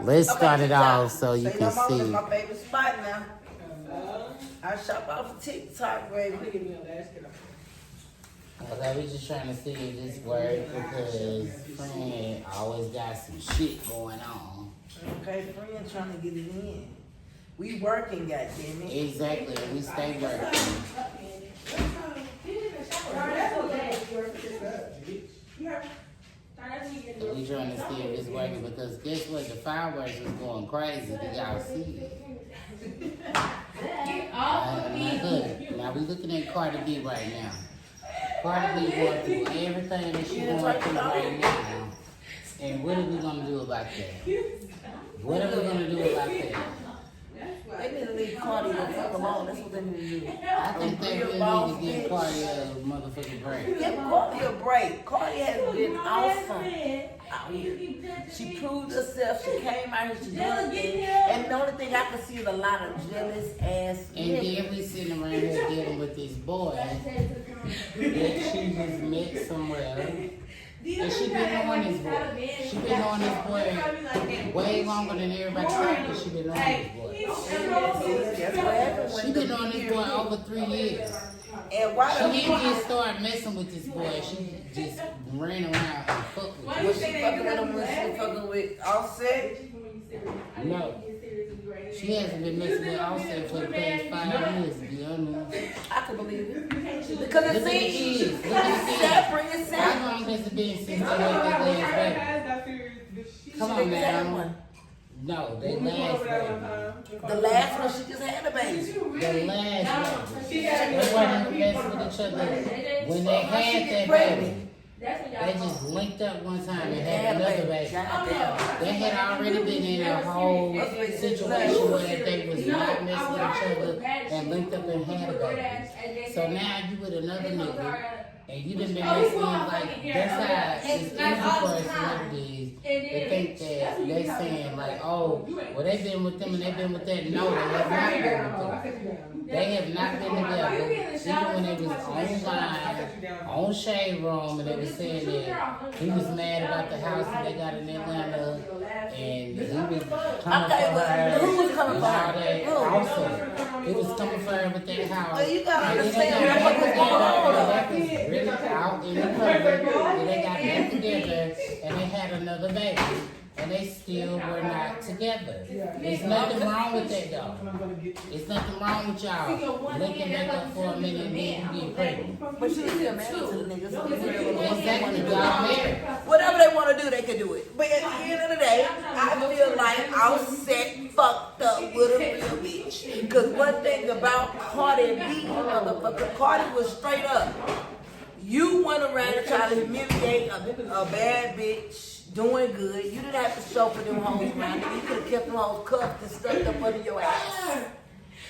Let's start it off so you can Say see. That's my favorite spot now. I shop off of TikTok, baby. Okay, we just trying to see if this works because friend always got some shit going on. Okay, friend trying to get it in. We working, goddammit. Exactly, we stay working. We trying to see if it's working because guess what? The fireworks was going crazy. Did y'all see it? Now we looking at Cardi B right now. Cardi B going through everything that she going through right now. And what are we gonna do about that? What are we gonna do about that? They need to leave Cardi the fuck alone. That's what they need to do. I think they really need to give Cardi a motherfucking break. Give Cardi a break. Cardi has been awesome out here. She proved herself. She came out here. She did her thing. And the only thing I can see is a lot of jealous ass And then we sitting around here dealing with this boy that she just met somewhere. And she been on this boy. She been on this boy way longer than everybody thought that she been on this boy. She been on this boy over 3 years. And why She didn't just start messing with this boy. She just ran around and fucked with him. was she fucking with him when she was fucking with Offset? No. She hasn't been messing with Offset for the past 5 years, to be honest. I can believe it. Because it Look at the seems kids. Look at the kids. separate. It's How separate. long has it been since you had that last baby? Come on now. No, the last baby. The last one, she just had a baby. The last baby. They wasn't messing with each other. When they had that baby, they just linked up one time and had another baby. They had already been in a whole situation where they was not messing with each other and linked up and had a baby. So now you with another nigga and you done been messing like that's how it's easy for celebrities to think that they saying like, oh, well they been with them and they been with that. No, they have not been with them. They have not been together. Even when they was online, on Shade Room, and they was saying that he was mad about the house that they got in Atlanta, and he was coming for her. Who was coming for her? Also, he was coming for her with that house. Well, you gotta And then understand they got what back was going on. together, and that was really out in the public, and they got back together, and they had another baby. And they still were not together. There's nothing wrong with that, though. There's nothing wrong with y'all linking back up for a minute and then you get pregnant. But she was still married to the niggas. Exactly, y'all married. Whatever they want to do, they can do it. But at the end of the day, I feel like Offset fucked up with a real bitch. Because one thing about Cardi B, motherfucker, Cardi was straight up. You went around and tried to humiliate a bad bitch. Doing good. You didn't have to show for them hoes around. You could have kept them hoes cuffed and stuffed up under your ass.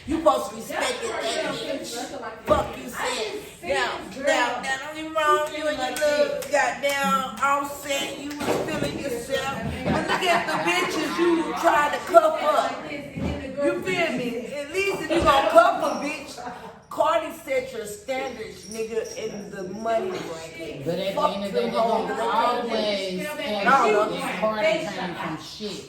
You supposed to respect it, that bitch. Fuck you said. Now, don't get me wrong. You and your little goddamn Offset. You was feeling yourself. But look at the bitches you tried to cuff up. You feel me? At least if you gonna cuff a bitch, Cardi set your standards, nigga, in the money bracket. But at the end of the day, they're going to always have that Cardi came from shit.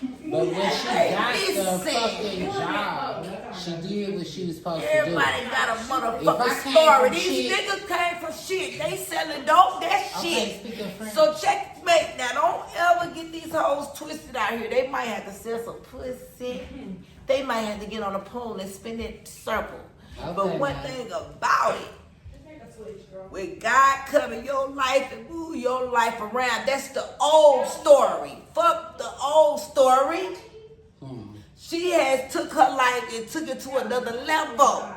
But when she got the fucking job, she did what she was supposed to do. Everybody got a motherfucking story. These niggas came from shit. They selling dope, that shit. So checkmate. Now, don't ever get these hoes twisted out here. They might have to sell some pussy. They might have to get on a pole and spin that circle. Okay, but one thing about it, with God coming your life and move your life around, that's the old story. Fuck the old story. She has took her life and took it to another level.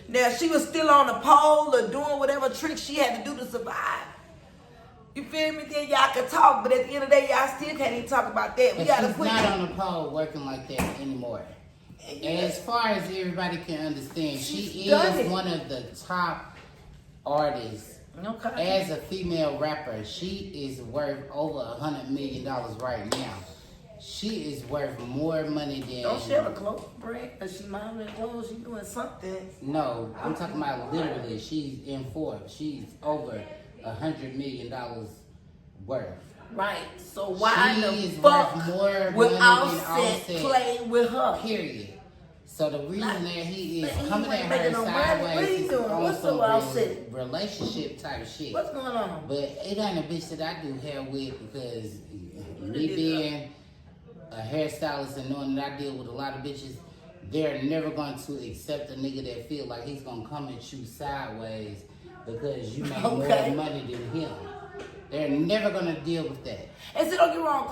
Now, she was still on the pole or doing whatever tricks she had to do to survive. You feel me? Then y'all can talk, but at the end of the day, y'all still can't even talk about that. We gotta put not on the pole working like that anymore. As far as everybody can understand, she is one of the top artists. Okay. As a female rapper, she is worth over $100 million right now. She is worth more money than. Don't she have a clothes brand? Is she modeling clothes? She doing something? No, I'm talking about literally. She's in Forbes. She's over $100 million worth. Right. So why She the is fuck worth more would money than Offset Offset. play with her? Period. So the reason that he is he coming at ain't her making no money. What sideways he is doing? on What's some up, Offset? relationship type shit. What's going on? But it ain't a bitch that I do hair with because me being a hairstylist and knowing that I deal with a lot of bitches, they're never going to accept a nigga that feel like he's going to come at you sideways because you make more money than him. They're never going to deal with that. And see, don't get me wrong,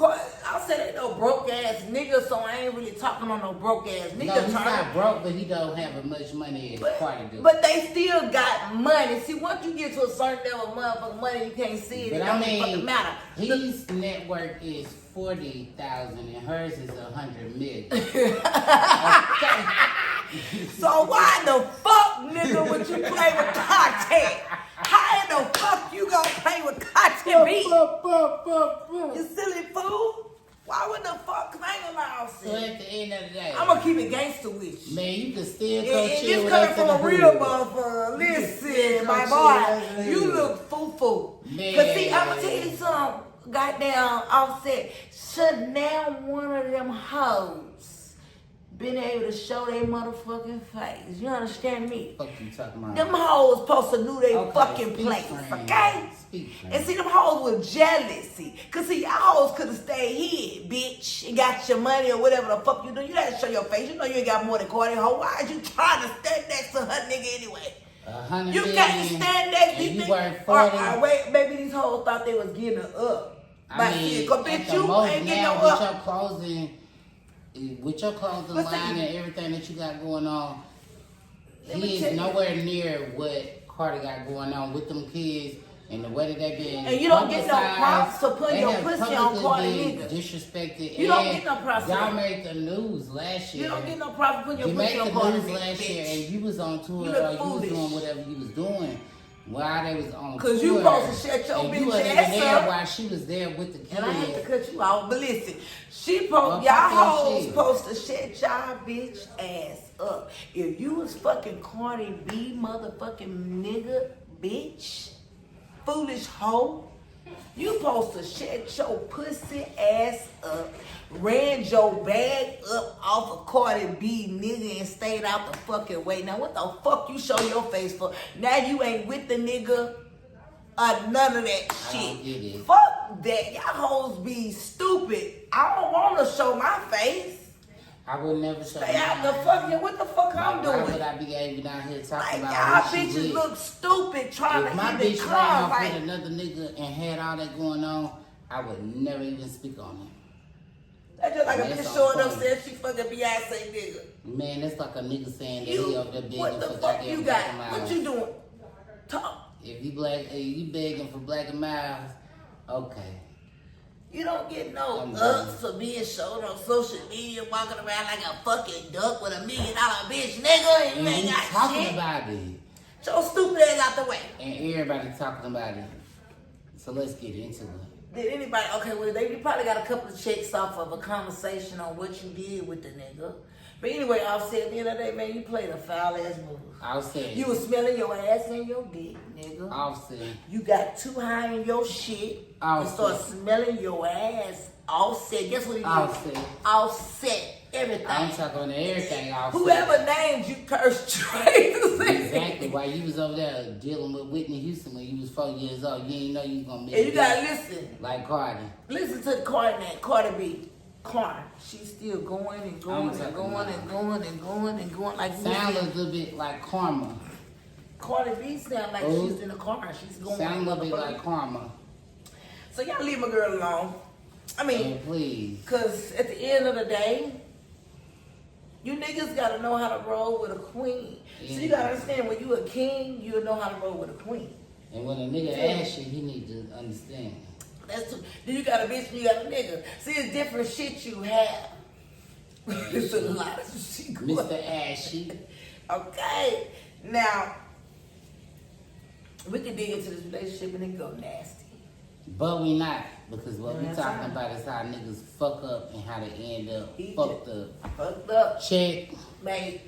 I'll say that no broke ass nigga, so I ain't really talking on no broke ass nigga. No, he's not broke, but he don't have as much money as Cardi do. But they still got money. See, once you get to a certain level of motherfucking money, you can't see it. But it don't fucking matter. His net worth is 40,000 and hers is 100 million. So why the fuck, nigga, would you play with content? How in the fuck you gonna play with content B? You silly fool. Why would the fuck? Cause I ain't gonna lie, So at the end of the day, I'm gonna keep it gangster with you. Man, you can still go And chill this with us coming in from the a real hood. motherfucker. Listen, my boy, you look foo-foo. Cause see, I'm gonna tell you something. Goddamn Offset, shut down one of them hoes. Been able to show their motherfucking face. You understand me? Fuck you talking about? Them hoes supposed to know they fucking place, okay? And see, them hoes were jealousy. Cause see, y'all hoes could have stayed here, bitch, and got your money or whatever the fuck you do. You had to show your face. You know you ain't got more than Cardi. Hoe, why is you trying to stand next to her nigga anyway? You can't stand next to these niggas. Or wait, maybe these hoes thought they was getting her up. I mean, But bitch, you ain't getting no up. With your clothing line and everything that you got going on, he is nowhere near what Cardi got going on with them kids and the way that they been. And you don't get no props for putting your pussy on Cardi nigga. Disrespected. You don't get no props. Y'all made the news last year. You don't get no props for putting your pussy on Cardi nigga. You made the news last year and you was on tour or you was doing whatever you was doing. While they was on Cause tour, you supposed to shut your bitch you wasn't ass even there up. while she was there with the kids. And I hate to cut you off, but listen, y'all hoes supposed to shut y'all bitch ass up. If you was fucking Cardi B motherfucking nigga, bitch, foolish hoe, you supposed to shut your pussy ass up, ran your bag up off of Cardi B nigga and stayed out the fucking way. Now what the fuck you show your face for? Now you ain't with the nigga. None of that shit. Fuck that. Y'all hoes be stupid. I don't want to show my face. I would never show Stay out the fucking. What the fuck I'm doing? Why would I be able down here talking about y'all what bitches did? look stupid trying If to my even bitch come. ran off with another nigga and had all that going on, I would never even speak on him. That's just like a bitch showing up saying she fucking Beyonce nigga. Man, that's like a nigga saying that he up there begging what the for fuck you got? What you doing? Talk. If you begging for black and miles, okay. You don't get no ups for being shown on social media, walking around like a fucking duck with $1 million bitch, nigga, and you ain't got talking shit. About it. So stupid ass out the way. And everybody talking about it. So let's get into it. Did anybody? Okay, well, you probably got a couple of checks off of a conversation on what you did with the nigga. But anyway, Offset, at the end of the day, man, you played a foul ass move. Offset. You was smelling your ass and your dick, nigga. Offset. You got too high in your shit and start smelling your ass. Offset. Guess what he did? Offset. Offset everything. I'm talking on everything. Offset. Whoever named you cursed straight. Exactly. While you was over there dealing with Whitney Houston when you was 4 years old, you ain't know you was gonna make it. And you gotta listen. Like Cardi. Listen to the Cardi B. Cardi. She's still going and going and going and going and going and going like sound a little bit like Karma. Cardi B sound like she's in a car. She's going. Sound a little bit like Karma. So y'all leave my girl alone. I mean, please. Cause at the end of the day, you niggas gotta know how to roll with a queen. Yeah. So you gotta understand when you a king, you know how to roll with a queen. And when a nigga asks you, he need to understand. That's true. Then you got a bitch and you got a nigga. See, it's different shit you have. It's a lot of shit. Mr. Ashy. Okay. Now, we can dig into this relationship and it go nasty. But we not. Because what we talking about is how niggas fuck up and how they end up fucked up. Fucked up. Check. Mate.